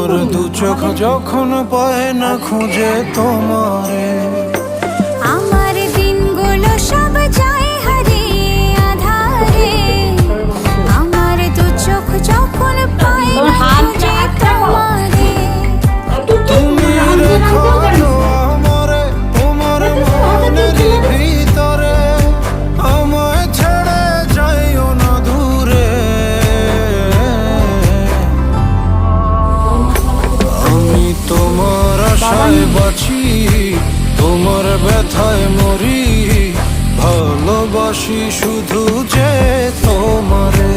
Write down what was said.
আমার দু চোখ যখন পায় না খুঁজে তোমারে, আমার দিনগুলো সব যায় হারিয়ে আধারে, আমার দু চোখ যখন পায় না খুঁজে তোমারে। তুমি রেখো আমারে তোমার মনের ভিতরে, আমায় ছেড়ে যাইও না দূরে। আমি তোমার আশায় বাঁচি, তোমার ব্যথায় মরি, ভালোবাসি শুধু যে তোমারে।